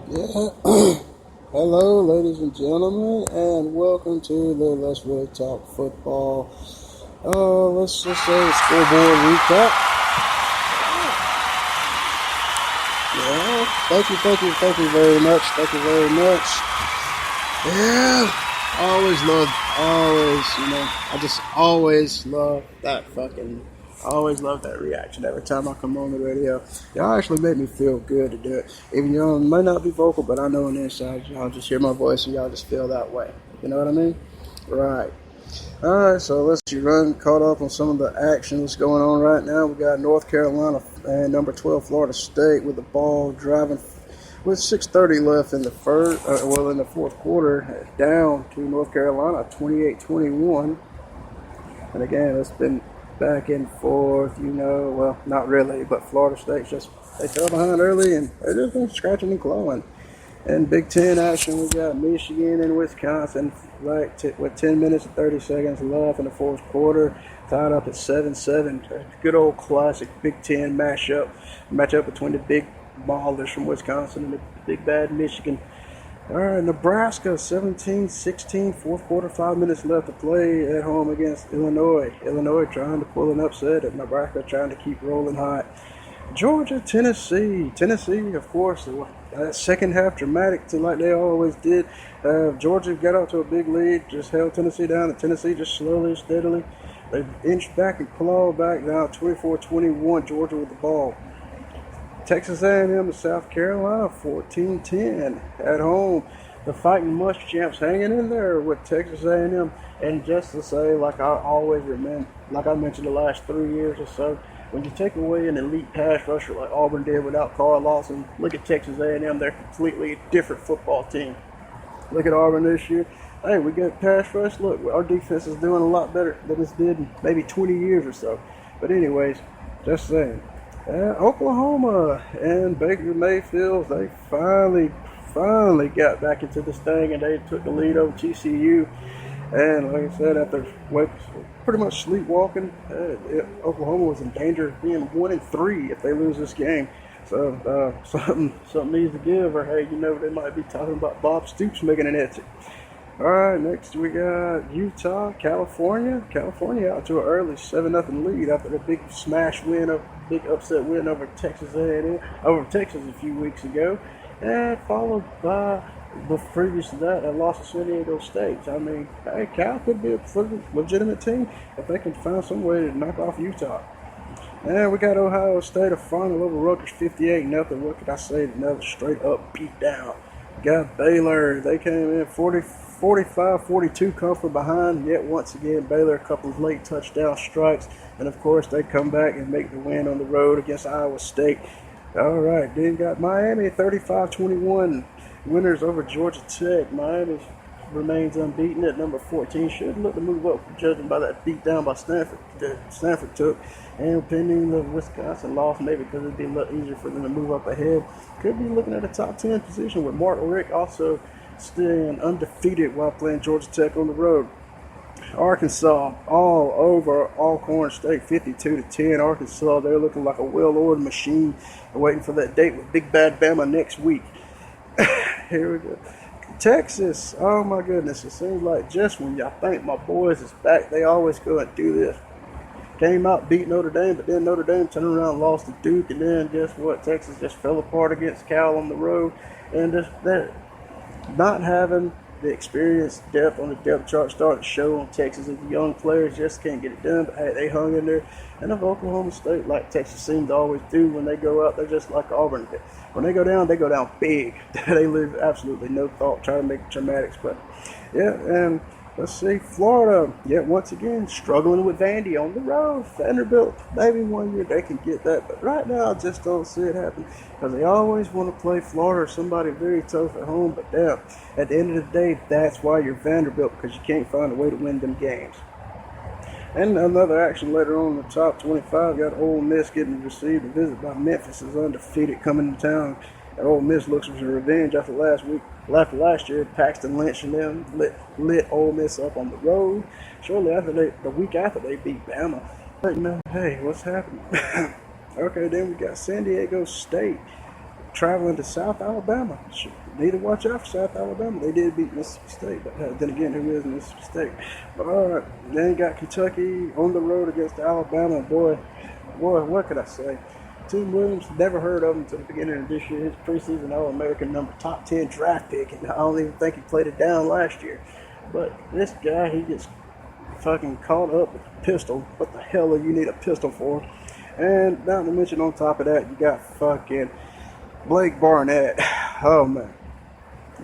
Yeah. Hello, ladies and gentlemen, and welcome to the Let's Really Talk Football. Let's just say scoreboard recap. Yeah. Thank you very much. Thank you very much. Yeah. I just always love that fucking. I always love that reaction every time I come on the radio. Y'all actually make me feel good to do it. Even y'all might not be vocal, but I know on the inside, y'all just hear my voice and y'all just feel that way. You know what I mean? Right. Alright, so let's run caught up on some of the action that's going on right now. We got North Carolina and number 12 Florida State with the ball driving with 6:30 left in the in the fourth quarter, down to North Carolina 28-21. And again, it's been back and forth, well, not really, but Florida State they fell behind early and they've just been scratching and clawing. And Big Ten action, we got Michigan and Wisconsin with 10 minutes and 30 seconds left in the fourth quarter, tied up at 7-7. Good old classic Big Ten matchup between the big ballers from Wisconsin and the big bad Michigan. All right, Nebraska 17-16, fourth quarter, 5 minutes left to play at home against Illinois. Illinois trying to pull an upset, and Nebraska trying to keep rolling hot. Georgia, Tennessee. Tennessee, of course, second half dramatic like they always did. Georgia got out to a big lead, just held Tennessee down, and Tennessee just slowly, steadily. They inched back and clawed back down 24-21, Georgia with the ball. Texas A&M to South Carolina, 14-10 at home. The Fighting Muschamps hanging in there with Texas A&M. And just to say, like I always remember, like I mentioned the last 3 years or so, when you take away an elite pass rusher like Auburn did without Carl Lawson, look at Texas A&M. They're completely a different football team. Look at Auburn this year. Hey, we got pass rush. Look, our defense is doing a lot better than it's did in maybe 20 years or so. But anyways, just saying. Oklahoma and Baker Mayfield, they finally got back into this thing, and they took the lead over TCU. And like I said, after pretty much sleepwalking, Oklahoma was in danger of being 1-3 if they lose this game. So something needs to give, or hey, they might be talking about Bob Stoops making an exit. All right, next we got Utah, California. California out to an early 7-0 lead after the big big upset win over Texas A&M, over Texas a few weeks ago, and followed by previous to that a loss to San Diego State. I mean, hey, Cal could be a legitimate team if they can find some way to knock off Utah. And we got Ohio State a final over Rutgers 58-0. What could I say? Another straight up beat down. Got Baylor. They came in 45-42, come from behind. Yet once again, Baylor a couple of late touchdown strikes, and of course they come back and make the win on the road against Iowa State. All right, then got Miami 35-21 winners over Georgia Tech. Miami remains unbeaten at number 14. Should look to move up, judging by that beat down by Stanford that Stanford took. And pending the Wisconsin loss, maybe because it'd be a lot easier for them to move up ahead. Could be looking at a top 10 position with Mark Richt also staying undefeated while playing Georgia Tech on the road. Arkansas all over Alcorn State, 52-10. Arkansas, they're looking like a well-oiled machine, waiting for that date with Big Bad Bama next week. Here we go. Texas, oh my goodness, it seems like just when y'all think my boys is back, they always go and do this. Came out, beat Notre Dame, but then Notre Dame turned around and lost to Duke, and then guess what? Texas just fell apart against Cal on the road, and just that not having the experience depth on the depth chart started to show on Texas. And the young players just can't get it done, but hey, they hung in there. And of Oklahoma State, like Texas seems to always do when they go out, they're just like Auburn. When they go down big. They leave absolutely no thought trying to make dramatics. But yeah, and let's see, Florida, yet once again, struggling with Vandy on the road. Vanderbilt, maybe one year they can get that, but right now I just don't see it happen because they always want to play Florida or somebody very tough at home, but damn, at the end of the day, that's why you're Vanderbilt, because you can't find a way to win them games. And another action later on in the top 25, got Ole Miss getting received a visit by Memphis as undefeated coming to town. And Ole Miss looks for revenge after last year. Paxton Lynch and them lit Ole Miss up on the road. Shortly after the week after they beat Bama. But hey, what's happening? Okay, then we got San Diego State traveling to South Alabama. Need to watch out for South Alabama. They did beat Mississippi State, but then again, who is Mississippi State? But then got Kentucky on the road against Alabama. Boy, what could I say? Tim Williams, never heard of him until the beginning of this year. His preseason All-American top 10 draft pick, and I don't even think he played it down last year. But this guy, he gets fucking caught up with a pistol. What the hell do you need a pistol for? And not to mention on top of that, you got fucking Blake Barnett. Oh, man.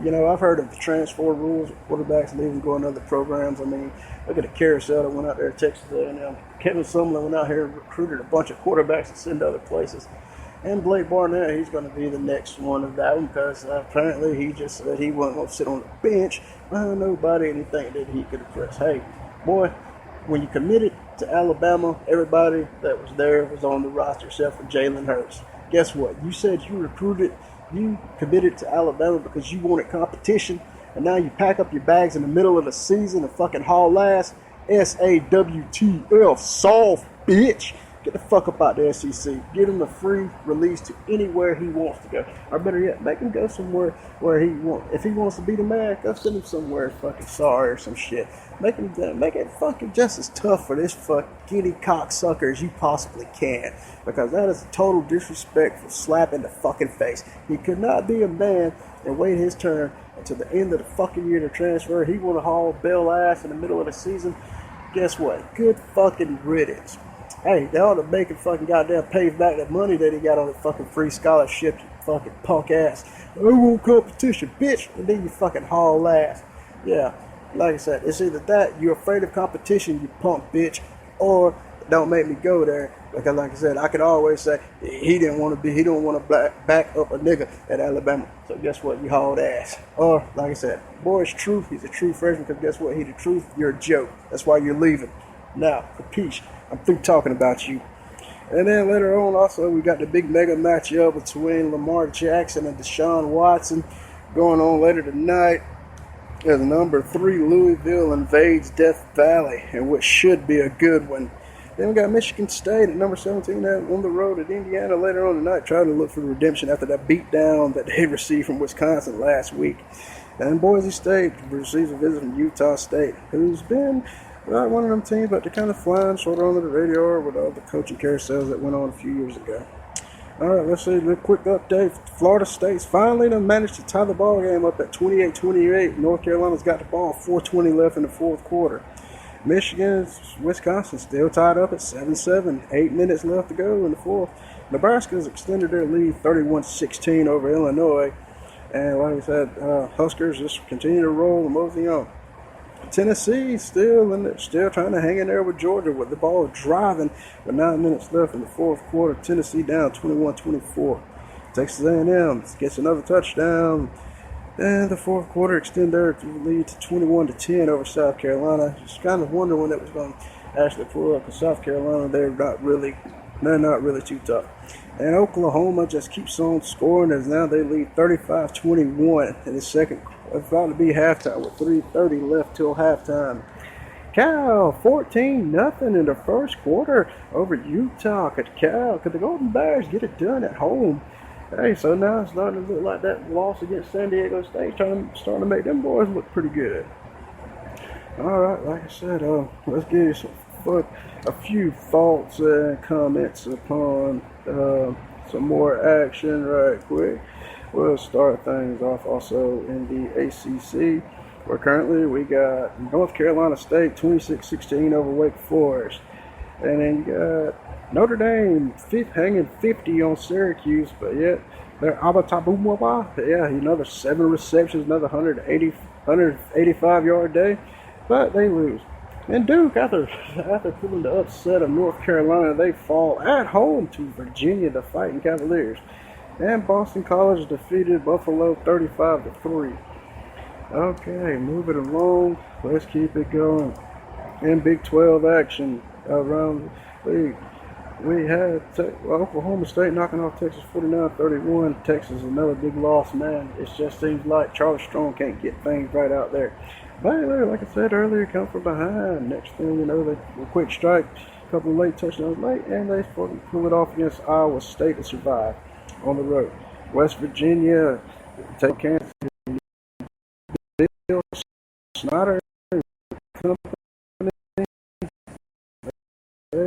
You know, I've heard of the transfer rules, quarterbacks leaving, going to other programs. I mean, look at the carousel that went out there in Texas A&M. Kevin Sumlin went out here and recruited a bunch of quarterbacks to send to other places. And Blake Barnett, he's going to be the next one of that one because apparently he just said he wasn't going to sit on the bench behind nobody and he think that he could impress. Hey, boy, when you committed to Alabama, everybody that was there was on the roster except for Jalen Hurts. Guess what? You said you committed to Alabama because you wanted competition, and now you pack up your bags in the middle of the season and fucking haul ass. SAWTF, soft bitch. Get the fuck up out the SEC. Give him a free release to anywhere he wants to go. Or better yet, make him go somewhere where he wants. If he wants to be the man, go send him somewhere fucking sorry or some shit. Make it fucking just as tough for this giddy cocksucker as you possibly can. Because that is a total disrespect for slapping the fucking face. He could not be a man and wait his turn until the end of the fucking year to transfer. He want to haul Bell ass in the middle of the season. Guess what? Good fucking riddance. Hey, they ought to make him fucking goddamn pay back that money that he got on the fucking free scholarship, you fucking punk ass. I want competition, bitch. And then you fucking haul ass. Yeah, like I said, it's either that, you're afraid of competition, you punk bitch, or don't make me go there. Because like I said, I could always say he don't want to back up a nigga at Alabama. So guess what? You hauled ass. Or like I said, boy's truth. He's a true freshman because guess what? He the truth. You're a joke. That's why you're leaving. Now, capiche. I'm through talking about you. And then later on, also, we got the big mega matchup between Lamar Jackson and Deshaun Watson going on later tonight as number 3 Louisville invades Death Valley, and what should be a good one. Then we got Michigan State at number 17 on the road at Indiana later on tonight, trying to look for redemption after that beatdown that they received from Wisconsin last week. And Boise State receives a visit from Utah State, who's been not one of them teams, but they're kind of flying short under the radar with all the coaching carousels that went on a few years ago. All right, let's see a quick update. Florida State's finally managed to tie the ball game up at 28-28. North Carolina's got the ball, 4:20 left in the fourth quarter. Wisconsin still tied up at 7-7. 8 minutes left to go in the fourth. Nebraska's extended their lead 31-16 over Illinois. And like I said, Huskers just continue to roll and mosey on. Tennessee still trying to hang in there with Georgia with the ball driving with 9 minutes left in the fourth quarter. Tennessee down 21-24. Texas A&M gets another touchdown. And the fourth quarter extend their lead to 21-10 over South Carolina. Just kind of wonder when it was going to actually pull up. Because South Carolina, they're not really too tough. And Oklahoma just keeps on scoring as now they lead 35-21 in the second quarter. It's about to be halftime with 3:30 left till halftime. Cal 14-0 in the first quarter over Utah. Could the Golden Bears get it done at home? Hey, so now it's starting to look like that loss against San Diego State starting to make them boys look pretty good. All right, like I said, let's give you a few thoughts and comments upon some more action right quick. We'll start things off also in the ACC, where currently we got North Carolina State 26-16 over Wake Forest. And then you got Notre Dame hanging 50 on Syracuse, but yet they're Abatabumwaba. Yeah, another 7 receptions, another 185-yard day, but they lose. And Duke, after pulling the upset of North Carolina, they fall at home to Virginia, the Fighting Cavaliers. And Boston College defeated Buffalo 35-3. Okay, moving along. Let's keep it going. In Big 12 action around the league, we had Oklahoma State knocking off Texas 49-31. Texas, another big loss, man. It just seems like Charlie Strong can't get things right out there. But like I said earlier, come from behind. Next thing you know, they a quick strike, a couple of late touchdowns late, and they pull it off against Iowa State to survive on the road. West Virginia, take Kansas, Bill Snyder Company. They're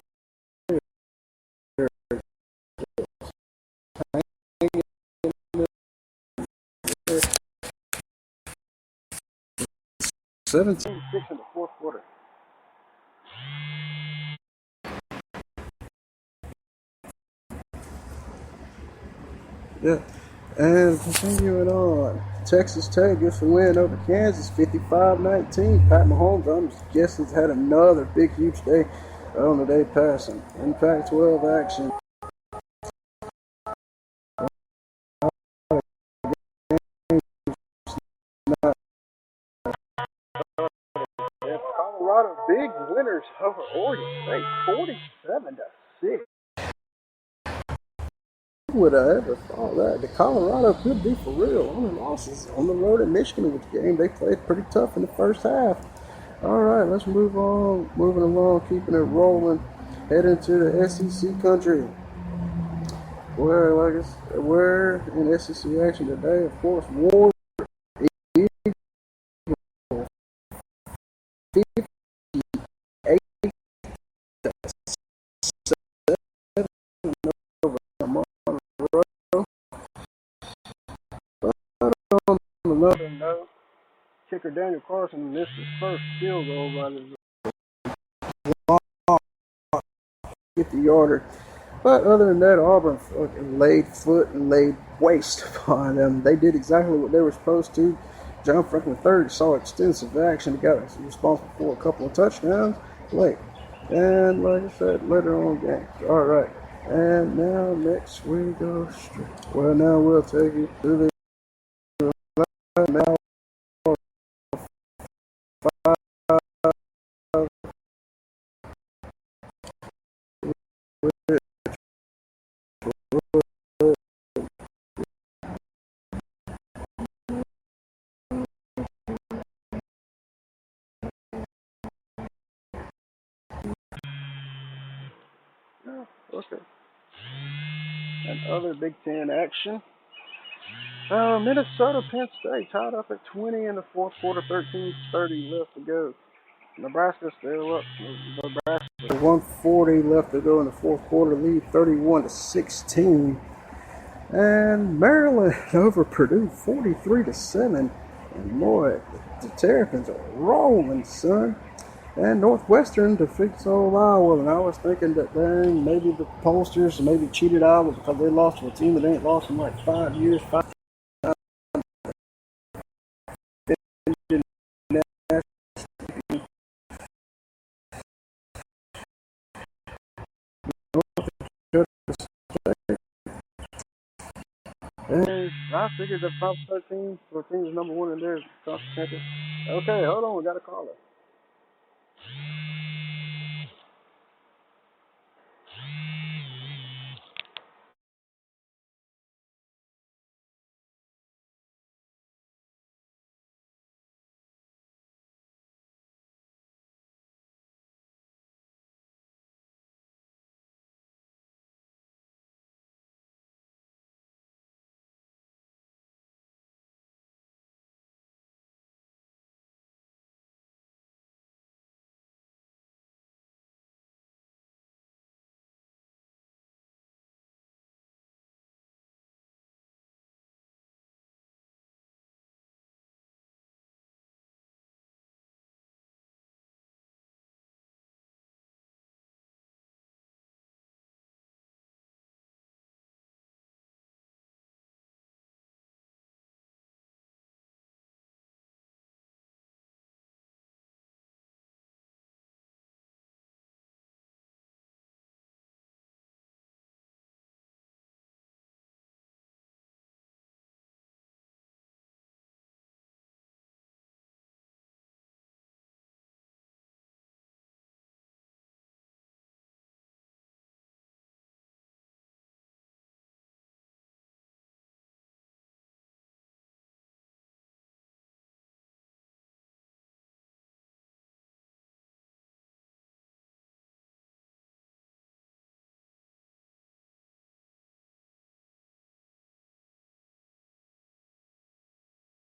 17-6 in the fourth quarter. Yeah. And continuing on, Texas Tech gets a win over Kansas, 55-19. Pat Mahomes, I'm guessing, has had another big, huge day on the day passing. In Pac-12 action, Colorado big winners over Oregon State, 47-6. Who would have ever thought that? The Colorado could be for real. Only losses on the road at Michigan with the game. They played pretty tough in the first half. All right, let's move on. Moving along, keeping it rolling. Head into the SEC country. Where in SEC action today, of course, War Eagles 58 over Monroe. But on another note, kicker Daniel Carson missed his first field goal by the 50-yarder. But other than that, Auburn fucking laid foot and laid waste upon them. They did exactly what they were supposed to. John Franklin III saw extensive action. He got responsible for a couple of touchdowns late. And like I said, later on games. All right. And now next we go straight. Well, now we'll take you through the now okay. And other Big Ten action. Minnesota, Penn State tied up at 20 in the fourth quarter, 13:30 left to go. Nebraska still up. Nebraska 140 left to go in the fourth quarter, lead 31-16. And Maryland over Purdue 43-7. And boy, the Terrapins are rolling, son. And Northwestern defeats old Iowa. And I was thinking that dang, maybe the pollsters maybe cheated Iowa because they lost to a team that ain't lost in like 5 years. And I figured the top 13 is number one in there. Okay, hold on, we got a caller.